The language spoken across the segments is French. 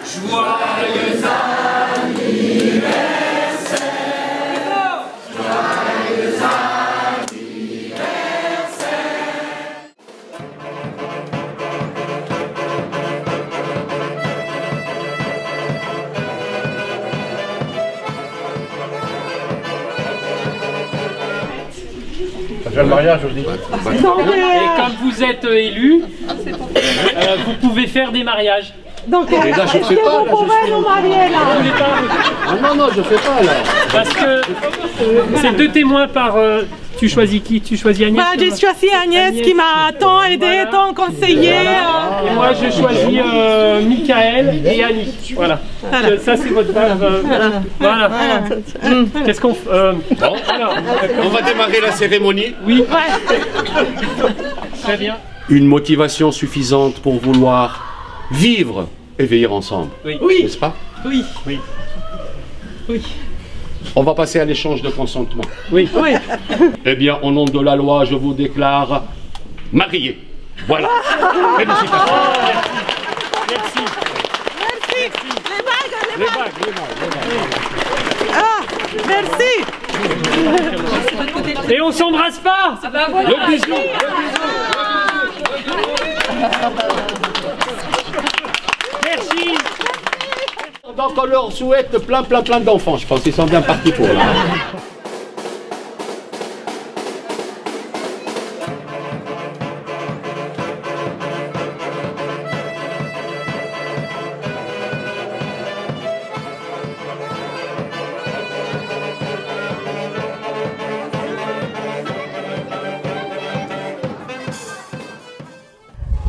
Joyeux anniversaire. Joyeux Ça fait le mariage, je dis. Et comme vous êtes élu, vous pouvez faire des mariages. Donc, Et là, je fais pas. vous pouvez nous marier là? Ah non, non, je fais pas là. Parce que c'est deux témoins par... tu choisis qui? Tu choisis Agnès? J'ai choisi Agnès qui m'a tant aidé, tant conseillé. Et moi je choisis Michael et Annie. Voilà. Ça c'est votre base. Voilà. Qu'est-ce qu'on fait? Bon, alors, on va démarrer la cérémonie. Oui. Très bien. Une motivation suffisante pour vouloir vivre et veiller ensemble. Oui. N'est-ce pas? Oui. Oui. Oui. On va passer à l'échange de consentement. Oui. Oui. Eh bien, au nom de la loi, je vous déclare mariés. Voilà. Félicitations. Merci. Merci. Les bagues, Les bagues. Ah, merci. Et on s'embrasse pas? Le bisou. Merci. Donc on leur souhaite plein d'enfants, je pense qu'ils sont bien partis pour.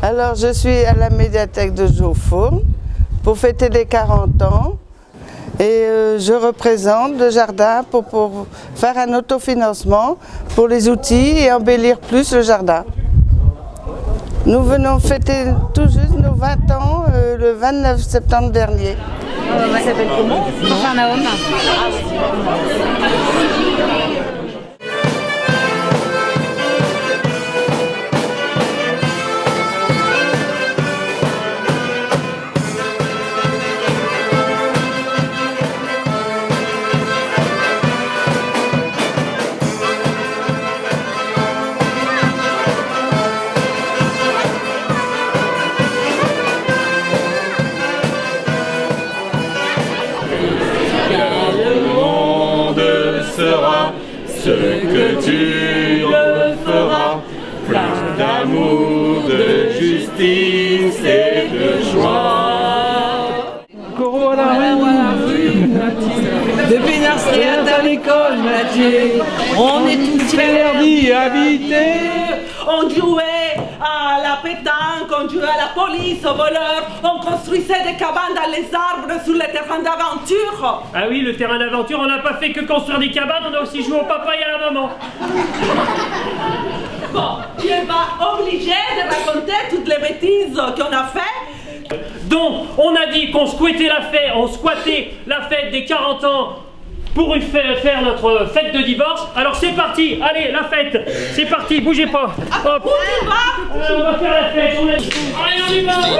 Alors, je suis à la médiathèque de Jaufourne pour fêter les 40 ans et je représente le jardin pour faire un autofinancement pour les outils et embellir plus le jardin. Nous venons fêter tout juste nos 20 ans le 29 septembre dernier. Ça s'appelle comment? Capernaum. ce que tu le feras, plein d'amour, de justice et de joie. Depuis Narcisse à l'école, Mathieu, on est tous interdits à habiter. On jouait à la pétanque, on jouait à la police, aux voleurs, on construisait des cabanes dans les arbres sur les terrains d'aventure. Ah oui, le terrain d'aventure, on n'a pas fait que construire des cabanes, on a aussi joué au papa et à la maman. Bon, tu n'es pas obligé de raconter toutes les bêtises qu'on a fait. Donc, on a dit qu'on squattait la fête des 40 ans pour faire notre fête de divorce. Alors c'est parti, allez, la fête, c'est parti, bougez pas. Hop. On y va. On va faire la fête, allez, on y va. Allez,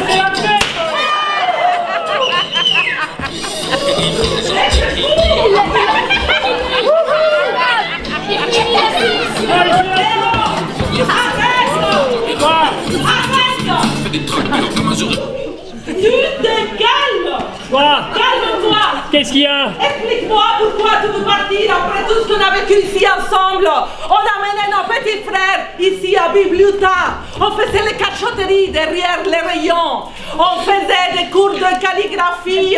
c'est la fête. Tu te calmes. Quoi? Calme-toi. Qu'est-ce qu'il y a? Explique-moi pourquoi tu veux partir après tout ce qu'on a vécu ici ensemble. On a mené nos petits frères ici à Bibliota. On faisait les cachotteries derrière les rayons. On faisait des cours de calligraphie,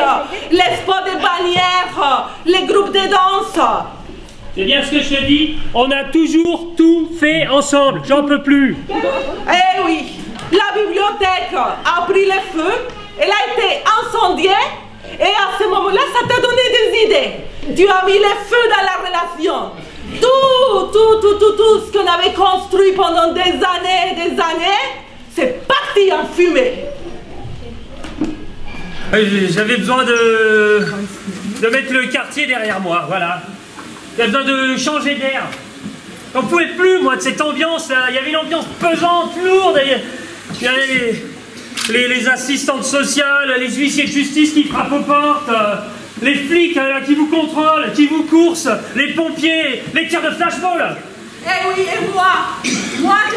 les spots de bannières, les groupes de danse. C'est bien ce que je te dis, on a toujours tout fait ensemble, j'en peux plus. Eh oui, la bibliothèque a pris le feu, elle a été incendiée, et à ce moment-là, ça t'a donné des idées. Tu as mis le feu dans la relation. Tout ce qu'on avait construit pendant des années et des années, c'est parti en fumée. J'avais besoin de mettre le quartier derrière moi, voilà. J'avais besoin de changer d'air. J'en pouvais plus, moi, de cette ambiance. Il y avait une ambiance pesante, lourde. Puis les assistantes sociales, les huissiers de justice qui frappent aux portes, les flics là, qui vous contrôlent, qui vous coursent, les pompiers, les tirs de flashball. Eh oui, et moi je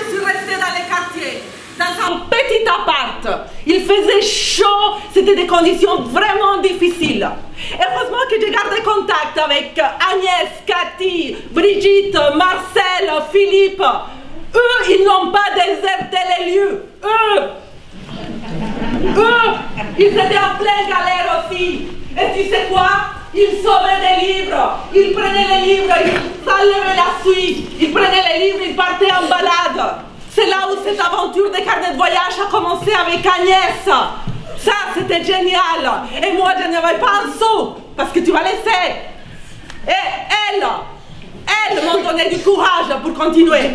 suis restée dans les quartiers, dans un petit appart. Il faisait chaud, c'était des conditions vraiment difficiles. Heureusement que j'ai gardé contact avec Agnès, Cathy, Brigitte, Marcel, Philippe. Eux, ils n'ont pas déserté les lieux. Eux, ils étaient en pleine galère aussi. Et tu sais quoi? Ils sauvaient des livres. Ils prenaient les livres, ils enlevaient la suite. Ils prenaient les livres, ils partaient en balade. C'est là où cette aventure de carnet de voyage a commencé avec Agnès. Ça, c'était génial. Et moi, je n'avais pas un sou, parce que tu vas laisser. Et elles m'ont donné du courage pour continuer.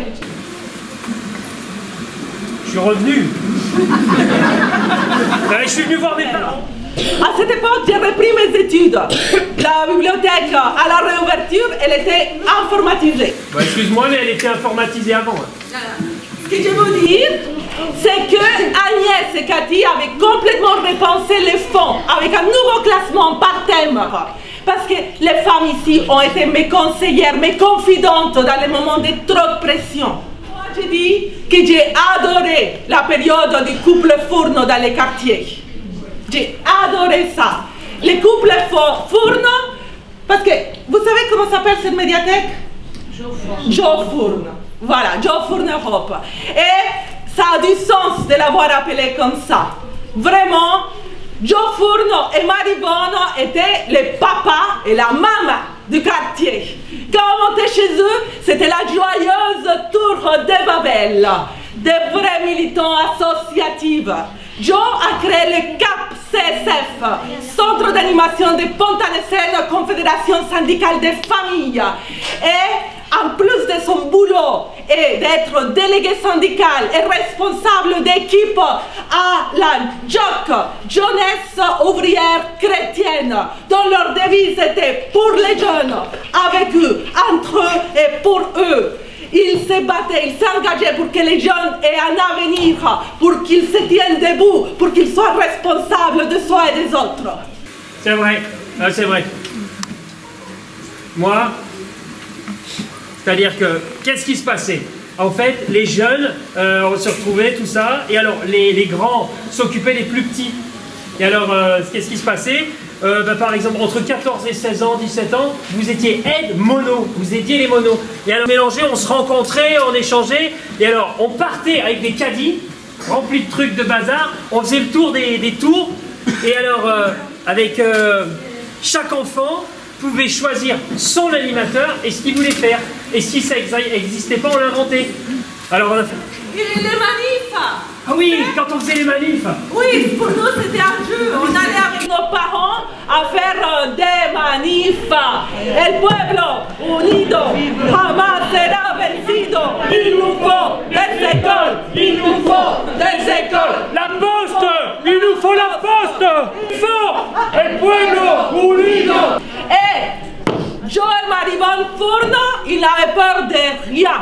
Je suis revenu. Je suis venu voir mes parents. À cette époque, j'ai repris mes études. La bibliothèque, à la réouverture, elle était informatisée. Bah, excuse-moi, mais elle était informatisée avant. Ce que je veux dire, c'est que Agnès et Cathy avaient complètement repensé les fonds avec un nouveau classement par thème. Parce que les femmes ici ont été mes conseillères, mes confidentes dans les moments de trop de pression. Moi, je dis que j'ai adoré la période du couple fourneau dans les quartiers. J'ai adoré ça. Les couples fourneaux, parce que vous savez comment s'appelle cette médiathèque? Joe Fourne. Voilà, Joe Fourne Europe. Et ça a du sens de l'avoir appelé comme ça. Vraiment, Joe Fourne et Maribonne étaient les papas et la maman du quartier. Quand on montait chez eux, c'était la joyeuse tour de Babel. Des vrais militants associatifs. Joe a créé le CAP CSF, Centre d'animation de Pontanesène, Confédération syndicale des familles. Et en plus de son boulot et d'être délégué syndical et responsable d'équipe à la JOC, Jeunesse ouvrière chrétienne, dont leur devise était pour les jeunes, avec eux, entre eux et pour eux. Il se battait, il s'engageait pour que les jeunes aient un avenir, pour qu'ils se tiennent debout, pour qu'ils soient responsables de soi et des autres. C'est vrai, c'est vrai. Moi, c'est-à-dire que, qu'est-ce qui se passait? En fait, les jeunes, on se retrouvait, tout ça, et alors les grands s'occupaient des plus petits. Et alors, qu'est-ce qui se passait? Par exemple, entre 14 et 16 ans, 17 ans, vous étiez aide mono, vous aidiez les monos. Et alors, mélangés, on se rencontrait, on échangeait, et alors, on partait avec des caddies, remplis de trucs de bazar, on faisait le tour des tours, et alors, avec chaque enfant, pouvait choisir son animateur et ce qu'il voulait faire. Et si ça n'existait pas, on l'inventait. Alors, on a fait... Et les manifs. Ah oui, quand on faisait les manifs. Oui, pour nous c'était un jeu. On allait avec nos parents à faire des manifs. El pueblo unido jamás será vencido. Il nous faut des écoles. Il nous faut des écoles. La poste. Il nous faut la poste. Fort. El pueblo unido. Et Joe et Maribonne Fourne, ils n'avaient peur de rien.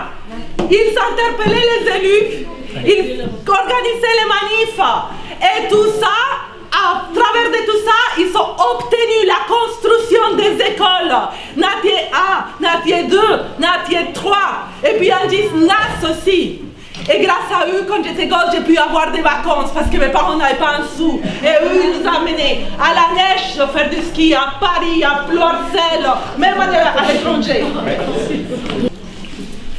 Ils interpellaient les élus, ils organisaient les manifs. Et tout ça, à travers de tout ça, ils ont obtenu la construction des écoles. Natier 1, Natier 2, Natier 3, et puis un 10 NAS aussi. Et grâce à eux, quand j'étais gosse, j'ai pu avoir des vacances parce que mes parents n'avaient pas un sou. Et eux, ils nous amenaient à la neige, faire du ski à Paris, à Ploircel, même à l'étranger.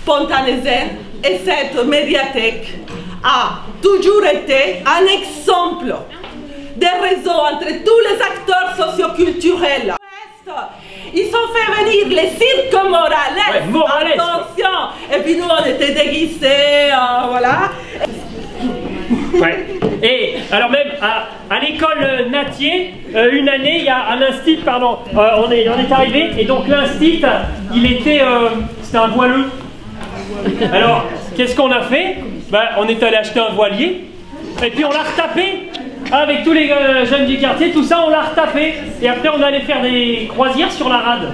Pontanesène et cette médiathèque a toujours été un exemple des réseaux entre tous les acteurs socioculturels. Ils ont fait venir les cirques Morales. Morales. Attention. Et puis nous, on était déguisés, voilà. Ouais. Et alors même à l'école Natier, une année, il y a un instit, pardon, on est arrivé, et donc l'instit, il était, c'était un voileux. Alors, qu'est-ce qu'on a fait? On est allé acheter un voilier, et puis on l'a retapé, avec tous les jeunes du quartier, tout ça, on l'a retapé. Et après, on allait faire des croisières sur la rade.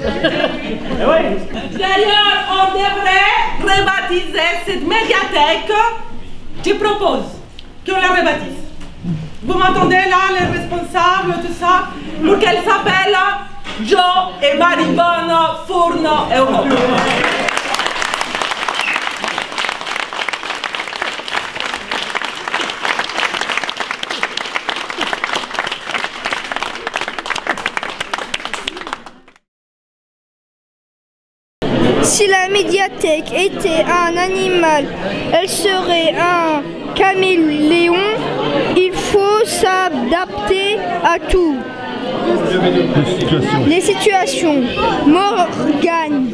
Ouais. D'ailleurs, on devrait rebaptiser cette médiathèque. Je propose qu'on la rebaptise. Vous m'entendez là, les responsables, tout ça, pour qu'elle s'appelle Jo et Maribonne Fourno Europa. Si la médiathèque était un animal, elle serait un caméléon. Il faut s'adapter à tout. Les situations. Morgan,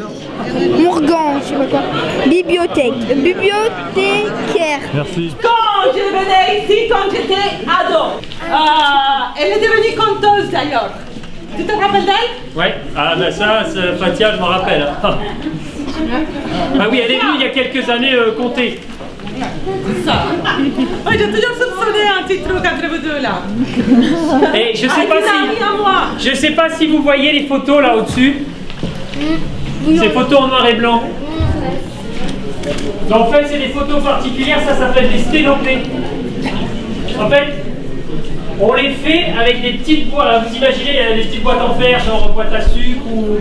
je sais pas quoi. Bibliothécaire. Merci. Quand je venais ici, quand j'étais ado, elle est devenue conteuse d'ailleurs. Tu te rappelles d'elle? Ouais, ah ben ça, Fatia, je m'en rappelle. Ah oui, elle est venue il y a quelques années compter. Ça. Oui, j'ai toujours soupçonné un petit truc entre vous deux là. Et je sais pas si vous voyez les photos là au-dessus. Ces photos en noir et blanc. En fait, c'est des photos particulières, ça s'appelle des sténopées. En fait, on les fait avec des petites boîtes. Vous imaginez, il y a des petites boîtes en fer, genre boîte à sucre ou...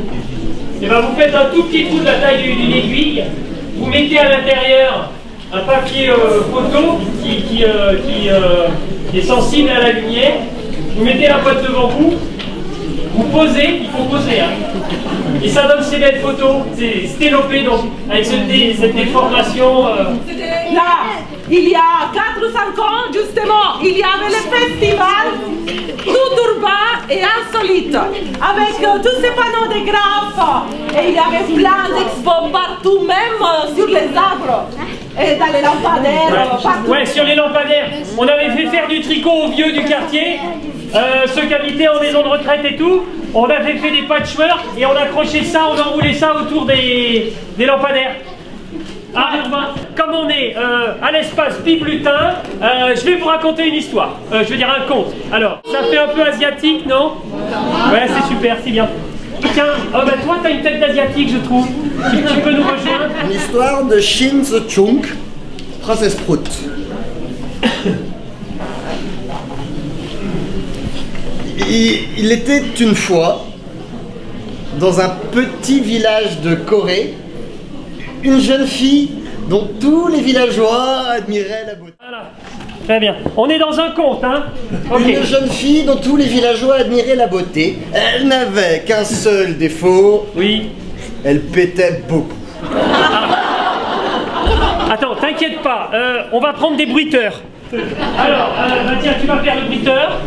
Et ben vous faites un tout petit trou de la taille d'une aiguille, vous mettez à l'intérieur un papier photo qui est sensible à la lumière, vous mettez la boîte devant vous, vous posez, il faut poser, hein. Et ça donne ces belles photos, c'est sténopé, donc avec cette déformation. Là, il y a 4 ou 5 ans, justement, il y avait le festival tout urbain et insolite, avec tous ces panneaux de graphes, et il y avait plein d'expos partout, même sur les arbres. Et dans les lampadaires, partout. Ouais, sur les lampadaires. On avait fait faire du tricot aux vieux du quartier, ceux qui habitaient en maison de retraite et tout. On avait fait des patchwork et on accrochait ça, on enroulait ça autour des lampadaires. Ah, comme on est à l'espace Biblutin, je vais vous raconter une histoire. Je veux dire un conte. Alors, ça fait un peu asiatique, non? Ouais, c'est super, c'est bien. Tiens, oh bah toi t'as une tête d'asiatique je trouve. Tu peux nous rejoindre? Une histoire de Shin The Chunk, princesse Prout. Il était une fois, dans un petit village de Corée, une jeune fille dont tous les villageois admiraient la beauté. Voilà. Très bien. On est dans un conte, hein? Okay. Une jeune fille dont tous les villageois admiraient la beauté. Elle n'avait qu'un seul défaut. Oui. Elle pétait beaucoup. Attends, t'inquiète pas. On va prendre des bruiteurs. Alors, bah tiens, tu vas faire le bruiteur.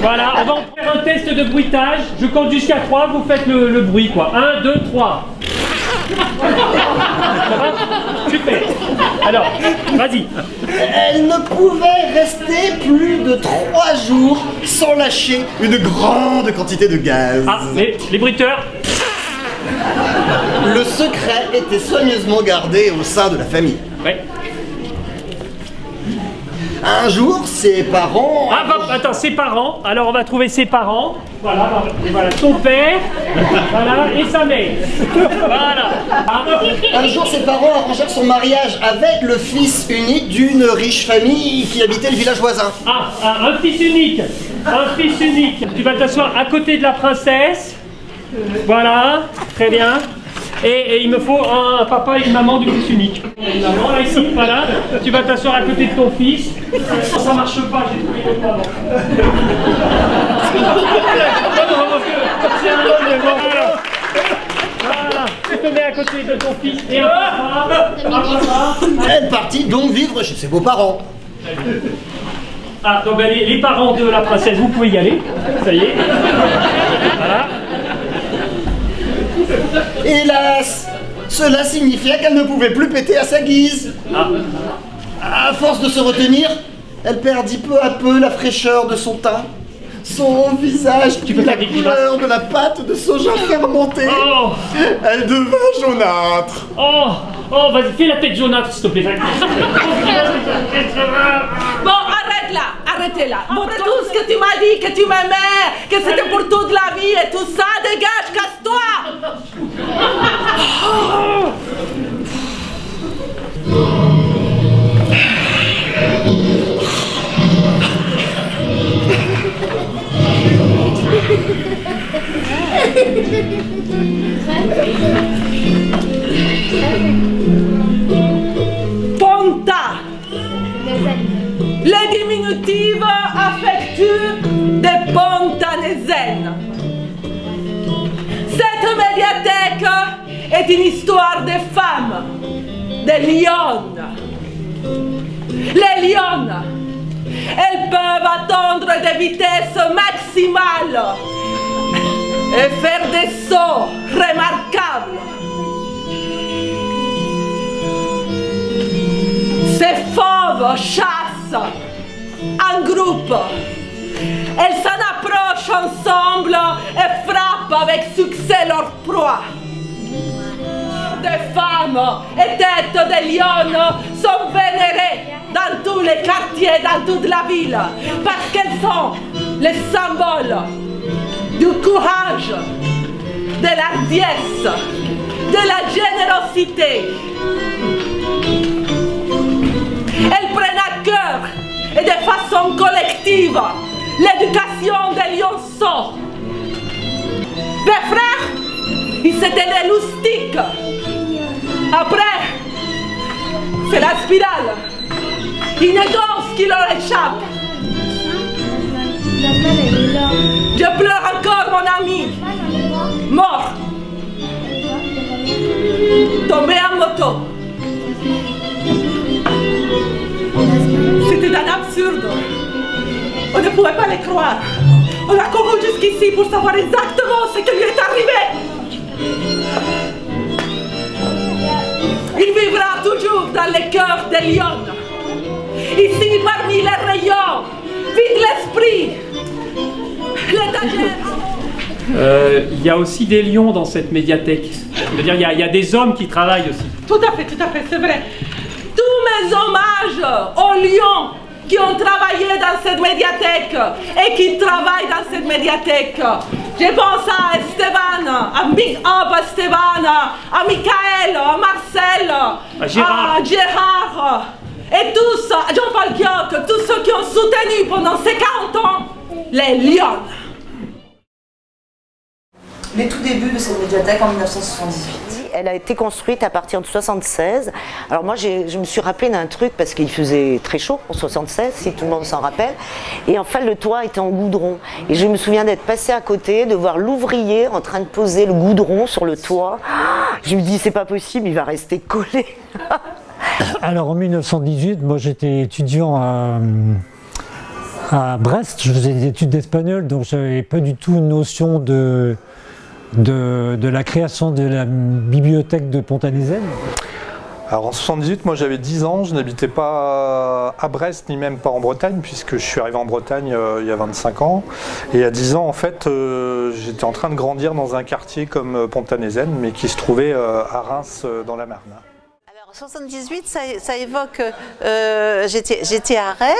Voilà, on va en faire un test de bruitage. Je compte jusqu'à 3, vous faites le bruit, quoi. 1, 2, 3. Ça va? Super. Alors, vas-y. Elle ne pouvait rester plus de 3 jours sans lâcher une grande quantité de gaz. Ah, les bruiteurs. Le secret était soigneusement gardé au sein de la famille. Ouais. Un jour, ses parents... Ah, bah, attends, ses parents. Alors, on va trouver ses parents. Voilà, voilà, son père, voilà, et sa mère. Voilà. Un jour, ses parents arrangèrent son mariage avec le fils unique d'une riche famille qui habitait le village voisin. Ah, un fils unique. Un fils unique. Tu vas t'asseoir à côté de la princesse. Voilà, très bien. Et il me faut un papa et une maman du fils unique. Une maman là ici, voilà. Tu vas t'asseoir à côté de ton fils. Ça marche pas, j'ai trouvé l'autre maman. Voilà, tu te mets à côté de ton fils et un papa. Elle partit donc vivre chez ses beaux-parents. Ah, donc ben, les parents de la princesse, vous pouvez y aller. Ça y est. Voilà. Hélas, cela signifiait qu'elle ne pouvait plus péter à sa guise. Ah. À force de se retenir, elle perdit peu à peu la fraîcheur de son teint. Son visage prit la couleur de la pâte de soja fermentée. Oh. Elle devint jaunâtre. Oh, vas-y, fais la tête jaunâtre, s'il te plaît. Bon, arrête là, arrêtez là. Après tout ce que tu m'as dit, que tu m'aimais, que c'était pour toute la vie et tout ça, dégage, casse-toi. les diminutives affectueux des Pontanezen. Cette médiathèque est une histoire de femmes, de lionnes. Les lionnes, elles peuvent atteindre des vitesses maximales et faire des sauts remarquables. Ces fauves chassent en groupe. Elles s'en approchent ensemble et frappent avec succès leur proie. Des femmes et têtes de lionnes sont vénérées dans tous les quartiers, dans toute la ville, parce qu'elles sont les symboles du courage, de l'ardiesse, de la générosité. Elles prennent à cœur et de façon collective l'éducation des lionceaux. Mes frères, ils étaient des loustiques. Après, c'est la spirale. Une danse qui leur échappe. Je pleure encore mon ami, mort, tombé en moto. C'était un absurde. On ne pouvait pas les croire. On a couru jusqu'ici pour savoir exactement ce qui lui est arrivé. Il vivra toujours dans les cœurs des lions. Ici, parmi les rayons, vide l'esprit, l'étagère. Il y a aussi des lions dans cette médiathèque. C'est-à-dire, il y a des hommes qui travaillent aussi. Tout à fait, c'est vrai. Tous mes hommages aux lions qui ont travaillé dans cette médiathèque et qui travaillent dans cette médiathèque. Je pense à Esteban, à Big Up, à Esteban, à Michael, à Marcel, à Gérard, et tous, à Jean-Paul Guioc, tous ceux qui ont soutenu pendant ces 40 ans les lions. Les tout débuts de cette médiathèque en 1978. Elle a été construite à partir de 1976. Alors moi, je me suis rappelé d'un truc parce qu'il faisait très chaud en 1976, si tout le monde s'en rappelle. Et enfin, le toit était en goudron. Et je me souviens d'être passé à côté, de voir l'ouvrier en train de poser le goudron sur le toit. Je me dis, c'est pas possible, il va rester collé. Alors en 1918, moi j'étais étudiant à Brest, je faisais des études d'espagnol, donc je n'avais pas du tout une notion de la création de la bibliothèque de Pontanezen. Alors en 78, moi j'avais 10 ans, je n'habitais pas à Brest ni même pas en Bretagne puisque je suis arrivé en Bretagne il y a 25 ans. Et à 10 ans en fait, j'étais en train de grandir dans un quartier comme Pontanezen mais qui se trouvait à Reims dans la Marne. En 78, ça évoque, j'étais à Rennes,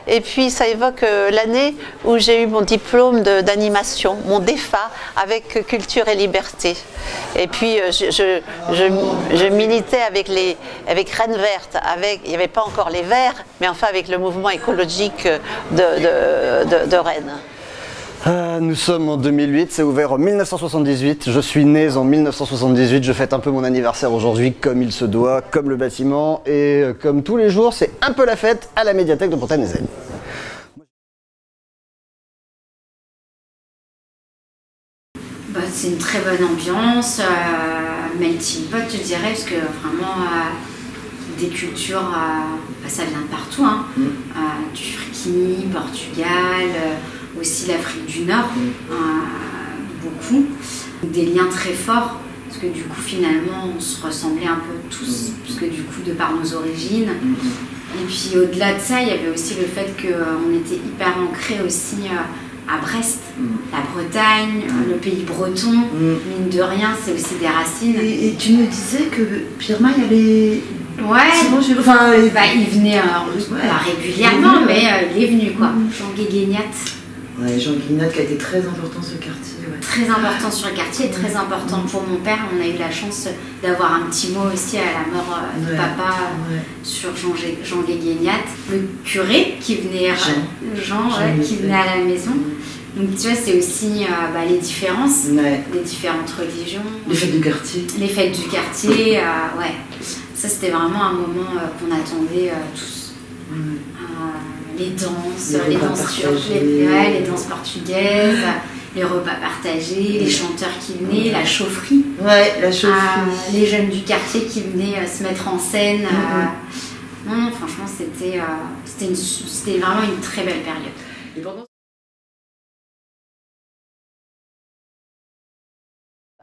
et puis ça évoque l'année où j'ai eu mon diplôme d'animation, mon DEFA, avec Culture et Liberté. Et puis je militais avec Rennes Verte, il n'y avait pas encore les Verts, mais enfin avec le mouvement écologique de Rennes. Nous sommes en 2008, c'est ouvert en 1978, je suis né en 1978, je fête un peu mon anniversaire aujourd'hui comme il se doit, comme le bâtiment et comme tous les jours, c'est un peu la fête à la médiathèque de Pontanezen. C'est une très bonne ambiance, melting pot je dirais, parce que vraiment des cultures, ça vient de partout, hein. Du Frikini, Portugal, aussi l'Afrique du Nord, beaucoup. Des liens très forts, parce que du coup finalement on se ressemblait un peu tous, parce que du coup de par nos origines. Et puis au-delà de ça, il y avait aussi le fait qu'on était hyper ancrés aussi à Brest, la Bretagne, le pays breton, mine de rien, c'est aussi des racines. Et tu me disais que Pierre Maille allait... Ouais, enfin, il venait régulièrement, mais il est venu quoi. Jean Guéguéniat. Ouais, Jean Guéguéniat qui a été très important sur le quartier. Ouais. Très important sur le quartier, très important pour mon père. On a eu la chance d'avoir un petit mot aussi à la mort de papa sur Jean Guéguéniat. Le curé qui venait, Jean qui venait à la maison. Donc tu vois, c'est aussi les différences, les différentes religions. Les fêtes du quartier. Les fêtes du quartier, ouais. Ça, c'était vraiment un moment qu'on attendait tous. les danses, Les les repas danses turques, partagés. les danses portugaises, les repas partagés, les chanteurs qui venaient, la chaufferie. Ouais, la chaufferie. Les jeunes du quartier qui venaient se mettre en scène. Non, franchement, c'était vraiment une très belle période.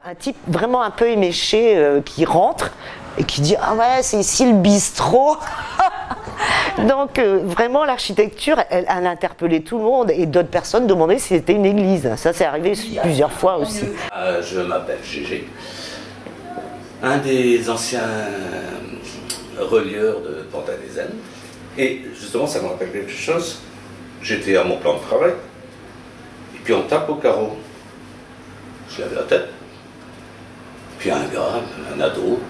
Un type vraiment un peu éméché qui rentre et qui dit « Ah ouais, c'est ici le bistrot !» Donc vraiment l'architecture, elle a interpellé tout le monde et d'autres personnes demandaient si c'était une église. Ça, c'est arrivé plusieurs fois aussi. Je m'appelle Gégé, un des anciens relieurs de Pont-à-Désaine. Et justement, ça me rappelle quelque chose. J'étais à mon plan de travail, et puis on tape au carreau. Je lève la tête. Puis un gars, un ado,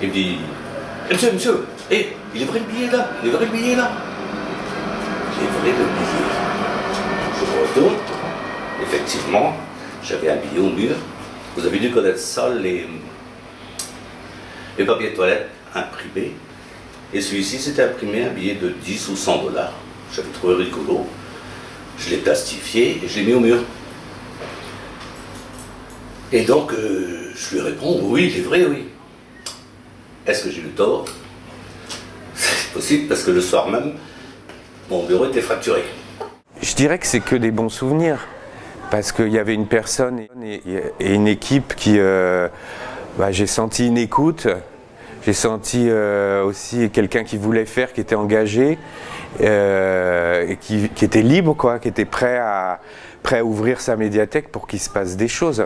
il me dit « Monsieur, il est vrai le billet là, il est vrai le billet là !» Il est vrai le billet. Je me retourne. Effectivement, j'avais un billet au mur. Vous avez dû connaître ça, les papiers de toilette imprimés. Et celui-ci, c'était imprimé un billet de 10 ou 100 $. J'avais trouvé rigolo. Je l'ai plastifié et je l'ai mis au mur. Et donc, je lui réponds, oui, il est vrai, oui. Est-ce que j'ai eu tort? C'est possible parce que le soir même, mon bureau était fracturé. Je dirais que c'est que des bons souvenirs. Parce qu'il y avait une personne et une équipe qui... j'ai senti une écoute. J'ai senti aussi quelqu'un qui voulait faire, qui était engagé, et qui était libre, quoi, qui était prêt à ouvrir sa médiathèque pour qu'il se passe des choses.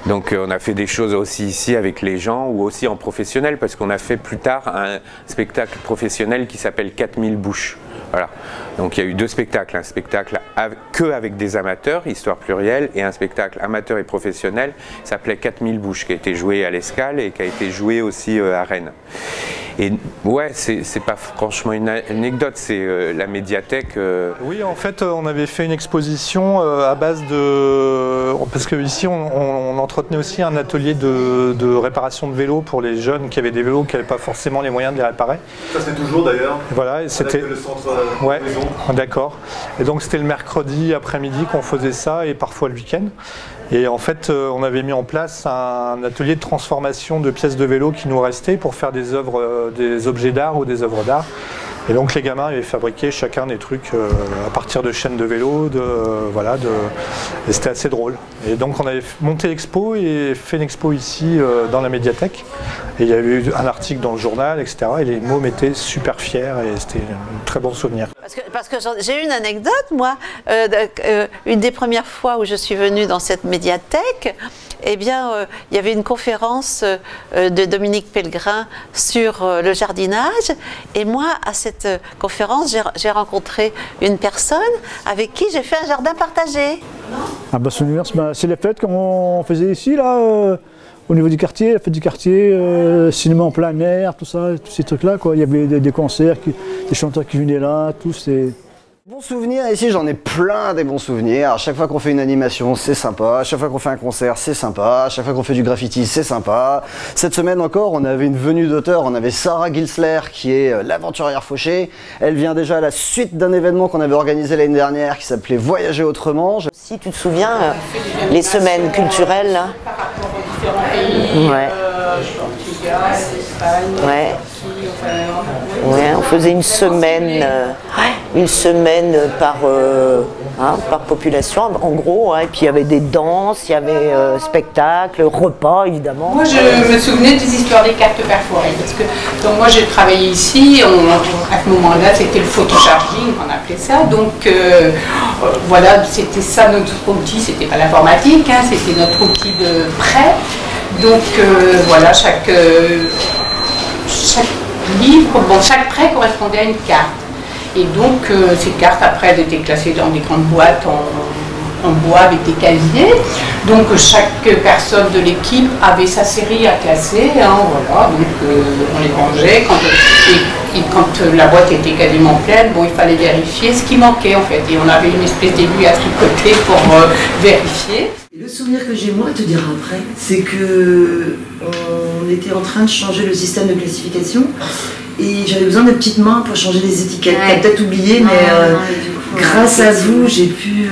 Donc on a fait des choses aussi ici avec les gens ou aussi en professionnel parce qu'on a fait plus tard un spectacle professionnel qui s'appelle 4000 bouches. Voilà. Donc il y a eu 2 spectacles, un spectacle que avec des amateurs, histoire plurielle, et un spectacle amateur et professionnel, s'appelait 4000 bouches, qui a été joué à l'Escale et qui a été joué aussi à Rennes. Et ouais, c'est pas franchement une anecdote, c'est la médiathèque. Oui, en fait, on avait fait une exposition à base de... Parce qu'ici, on entretenait aussi un atelier de réparation de vélos pour les jeunes qui avaient des vélos qui n'avaient pas forcément les moyens de les réparer. Ça, c'est toujours d'ailleurs. Voilà, c'était le centre ouais, d'accord. Et donc, c'était le mercredi après-midi qu'on faisait ça et parfois le week-end. Et en fait, on avait mis en place un atelier de transformation de pièces de vélo qui nous restaient pour faire des œuvres, des objets d'art ou des œuvres d'art. Et donc les gamins avaient fabriqué chacun des trucs à partir de chaînes de vélo, et c'était assez drôle. Et donc on avait monté l'expo et fait une expo ici dans la médiathèque. Et il y avait eu un article dans le journal, etc. Et les mômes étaient super fiers et c'était un très bon souvenir. Parce que j'ai eu une anecdote, moi, une des premières fois où je suis venue dans cette médiathèque, eh bien, il y avait une conférence de Dominique Pellegrin sur le jardinage. Et moi, à cette conférence, j'ai rencontré une personne avec qui j'ai fait un jardin partagé. Ah bah, c'est les fêtes comme on faisait ici, là, au niveau du quartier, la fête du quartier, cinéma en plein air, tout ça, tous ces trucs-là, quoi. Il y avait des concerts, des chanteurs qui venaient là, tout, c'est... Bons souvenirs, ici j'en ai plein des bons souvenirs. À chaque fois qu'on fait une animation, c'est sympa. À chaque fois qu'on fait un concert, c'est sympa. À chaque fois qu'on fait du graffiti, c'est sympa. Cette semaine encore, on avait une venue d'auteur. On avait Sarah Gilsler qui est l'aventurière fauchée. Elle vient déjà à la suite d'un événement qu'on avait organisé l'année dernière qui s'appelait Voyager autrement. Si tu te souviens, les semaines culturelles, là. Ouais. Ouais. Ouais, on faisait une semaine par population, en gros, hein, et puis il y avait des danses, il y avait spectacles, repas évidemment. Moi je me souvenais des histoires des cartes perforées, parce que donc moi j'ai travaillé ici, à ce moment-là c'était le photocharging, on appelait ça, donc voilà, c'était ça notre outil, c'était pas l'informatique, hein, c'était notre outil de prêt, donc voilà, chaque livre, bon, chaque prêt correspondait à une carte. Et donc, ces cartes, après, elles étaient classées dans des grandes boîtes en bois avec des casiers. Donc, chaque personne de l'équipe avait sa série à classer. Hein, voilà. Donc, on les rangeait. Quand la boîte était quasiment pleine, bon, il fallait vérifier ce qui manquait, en fait. Et on avait une espèce d'aiguille à tricoter pour vérifier. Et le souvenir que j'ai, moi, à te dire après, c'est que on était en train de changer le système de classification. Et j'avais besoin de petites mains pour changer les étiquettes. Ouais. T'as peut-être oublié, mais du coup, grâce à vous, j'ai pu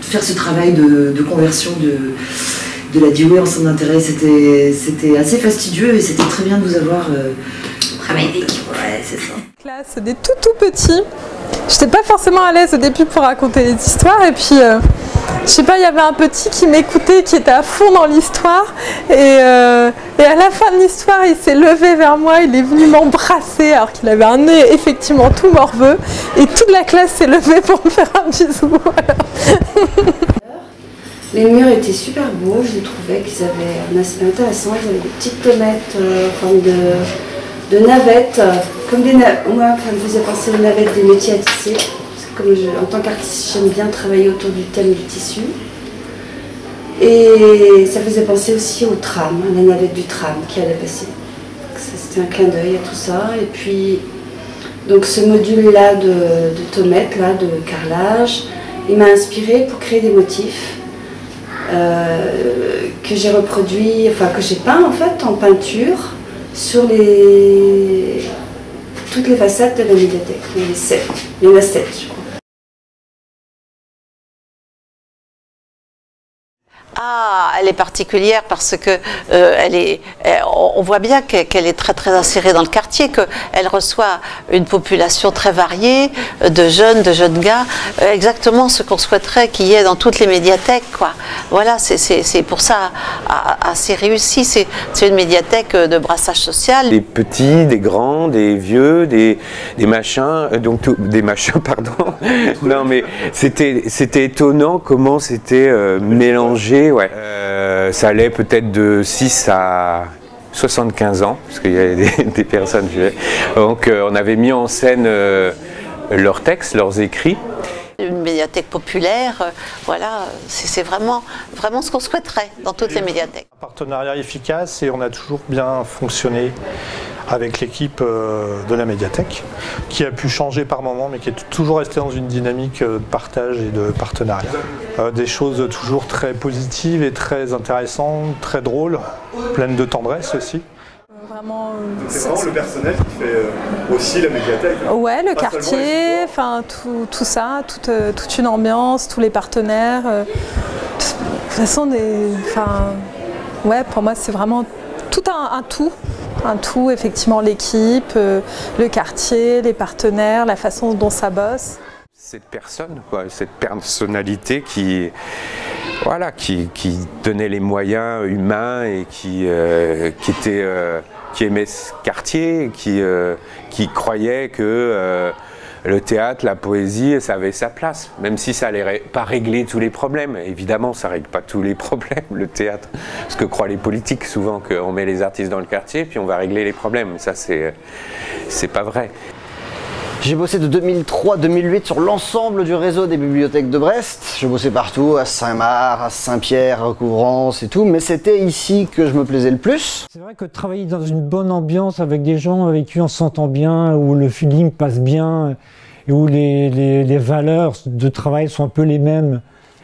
faire ce travail de conversion de la Dewey en centre d'intérêt. C'était assez fastidieux et c'était très bien de vous avoir. Travail d'équipe. Ouais, c'est ça. Classe, des tout petits. J'étais pas forcément à l'aise au début pour raconter les histoires et puis je sais pas, il y avait un petit qui m'écoutait, qui était à fond dans l'histoire et à la fin de l'histoire il s'est levé vers moi, il est venu m'embrasser alors qu'il avait un nez effectivement tout morveux et toute la classe s'est levée pour me faire un bisou. Voilà. Les murs étaient super beaux, je les trouvais qu'ils avaient un aspect intéressant, ils avaient des petites tomates en forme de navettes, comme des navettes. Moi, ça me faisait penser aux navettes des métiers à tisser. Parce que comme en tant qu'artiste, j'aime bien travailler autour du thème du tissu. Et ça faisait penser aussi au tram, à la navette du tram qui allait passer. C'était un clin d'œil à tout ça. Et puis, donc ce module-là de tomates, là, de carrelage, il m'a inspiré pour créer des motifs que j'ai reproduits, enfin que j'ai peint en fait en peinture sur toutes les façades de la médiathèque. Il y en a 7, je crois. Ah, elle est particulière parce que on voit bien qu'elle est très insérée dans le quartier, qu'elle reçoit une population très variée de jeunes gars, exactement ce qu'on souhaiterait qu'il y ait dans toutes les médiathèques, quoi. Voilà, c'est pour ça assez réussi. C'est une médiathèque de brassage social. Des petits, des grands, des vieux, des machins, des machins, pardon. Non mais c'était étonnant comment c'était mélangé. Ouais. Ça allait peut-être de 6 à 75 ans, parce qu'il y avait des personnes. Donc on avait mis en scène leurs textes, leurs écrits. Une médiathèque populaire, voilà, c'est vraiment ce qu'on souhaiterait dans toutes les médiathèques. Un partenariat efficace et on a toujours bien fonctionné avec l'équipe de la médiathèque, qui a pu changer par moment, mais qui est toujours resté dans une dynamique de partage et de partenariat. Des choses toujours très positives et très intéressantes, très drôles, pleines de tendresse aussi. C'est vraiment le personnel qui fait aussi la médiathèque. Ouais, le quartier, enfin tout ça, toute une ambiance, tous les partenaires. De toute façon, ouais, pour moi c'est vraiment tout un tout. Un tout, effectivement, l'équipe, le quartier, les partenaires, la façon dont ça bosse. Cette personne, quoi, cette personnalité qui donnait les moyens humains et qui aimait ce quartier, qui croyait que le théâtre, la poésie, ça avait sa place, même si ça n'allait pas régler tous les problèmes. Évidemment, ça ne règle pas tous les problèmes, le théâtre. Ce que croient les politiques, souvent, qu'on met les artistes dans le quartier, puis on va régler les problèmes. Ça, c'est pas vrai. J'ai bossé de 2003 à 2008 sur l'ensemble du réseau des bibliothèques de Brest. Je bossais partout, à Saint-Marc, à Saint-Pierre, à Recouvrance et tout, mais c'était ici que je me plaisais le plus. C'est vrai que travailler dans une bonne ambiance avec des gens avec qui on s'entend bien, où le feeling passe bien, et où les valeurs de travail sont un peu les mêmes,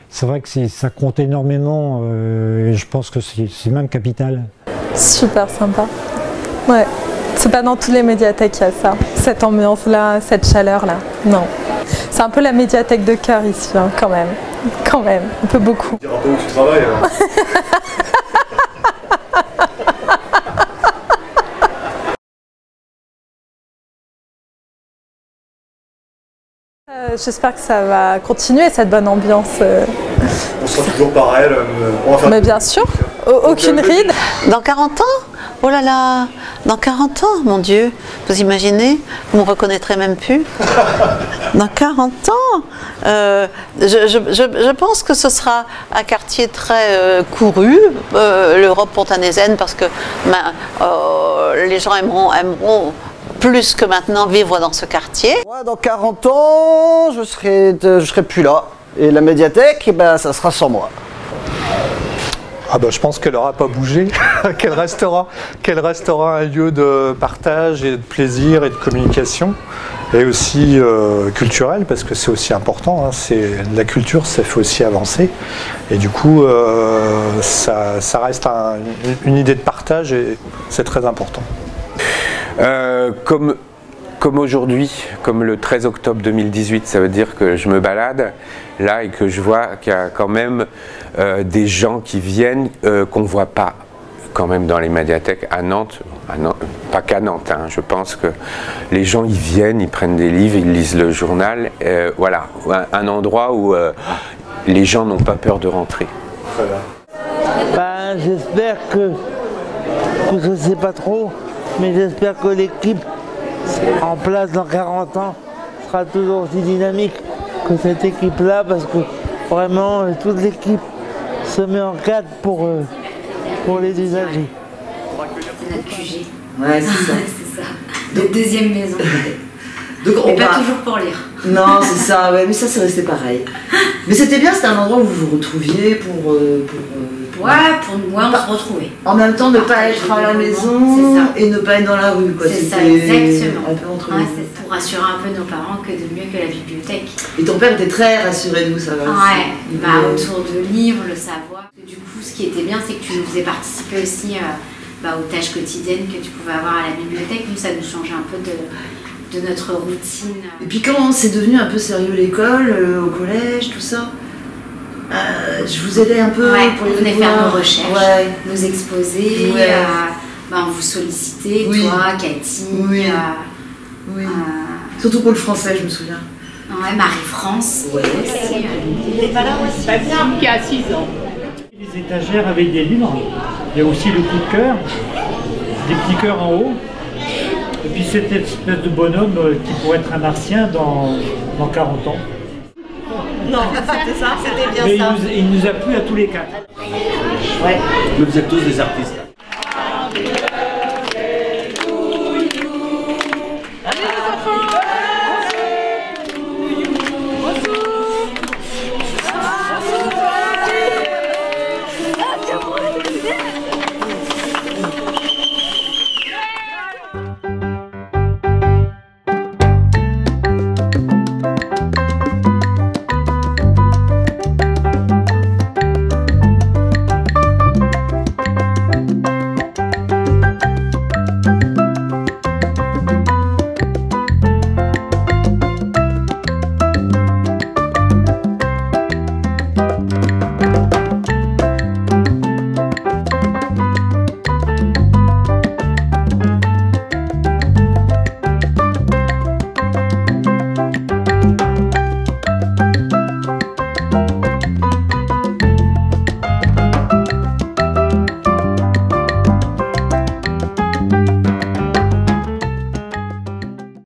c'est vrai que ça compte énormément, et je pense que c'est même capital. Super sympa. Ouais. C'est pas dans toutes les médiathèques qu'il y a ça, cette ambiance-là, cette chaleur-là, non. C'est un peu la médiathèque de cœur ici, hein, quand même, un peu beaucoup. Dire un peu où tu travailles. Hein. J'espère que ça va continuer, cette bonne ambiance. On sera toujours pareil. Mais bien sûr, aucune ride. Dans 40 ans ? Oh là là, dans 40 ans, mon Dieu, vous imaginez, vous ne me reconnaîtrez même plus. Dans 40 ans, je pense que ce sera un quartier très couru, l'Europe pontanésaine, parce que les gens aimeront plus que maintenant vivre dans ce quartier. Moi, dans 40 ans, je serai plus là. Et la médiathèque, ça sera sans moi. Ah bah, je pense qu'elle n'aura pas bougé, qu'elle restera un lieu de partage et de plaisir et de communication, et aussi culturel, parce que c'est aussi important, hein, la culture, ça fait aussi avancer, et du coup ça reste une idée de partage et c'est très important. Comme aujourd'hui, comme le 13 octobre 2018, ça veut dire que je me balade là et que je vois qu'il y a quand même des gens qui viennent qu'on ne voit pas quand même dans les médiathèques à Nantes, pas qu'à Nantes, hein, je pense que les gens ils viennent, ils prennent des livres, ils lisent le journal, voilà, un endroit où les gens n'ont pas peur de rentrer. Ben, j'espère que je ne sais pas trop, mais j'espère que l'équipe en place dans 40 ans sera toujours aussi dynamique que cette équipe-là, parce que vraiment toute l'équipe se met en cadre pour les usagers. C'est notre QG. Ouais, c'est ça. C'est ça. De deuxième maison. Donc, mais pas toujours pour lire. Non, c'est ça, ouais, mais ça c'est resté pareil. Mais c'était bien, c'était un endroit où vous vous retrouviez pour ouais, on se retrouvait. En même temps, ne pas être à la maison et ne pas être dans la rue. C'est ça, exactement. Un peu entre c'est pour rassurer un peu nos parents que de mieux que la bibliothèque. Et ton père était très rassuré de vous, ça va. Ouais, autour de livres, le savoir. Du coup, ce qui était bien, c'est que tu nous faisais participer aussi aux tâches quotidiennes que tu pouvais avoir à la bibliothèque. Nous, ça nous changeait un peu de notre routine. Et puis quand c'est devenu un peu sérieux l'école, au collège, tout ça, je vous aidais un peu pour les venir faire nos recherches, nous exposer, on vous sollicitait, toi, Cathy. Oui. Surtout pour le français, je me souviens. Ouais, Marie-France. Ouais. Pas bien, qui a 6 ans. Les étagères avec des livres. Il y a aussi le coup de cœur, des petits cœurs en haut. Et puis cette espèce de bonhomme qui pourrait être un martien dans 40 ans. Non, c'était ça, c'était bien mais ça. Il nous a plu à tous les quatre. Ouais. Mais vous êtes tous des artistes.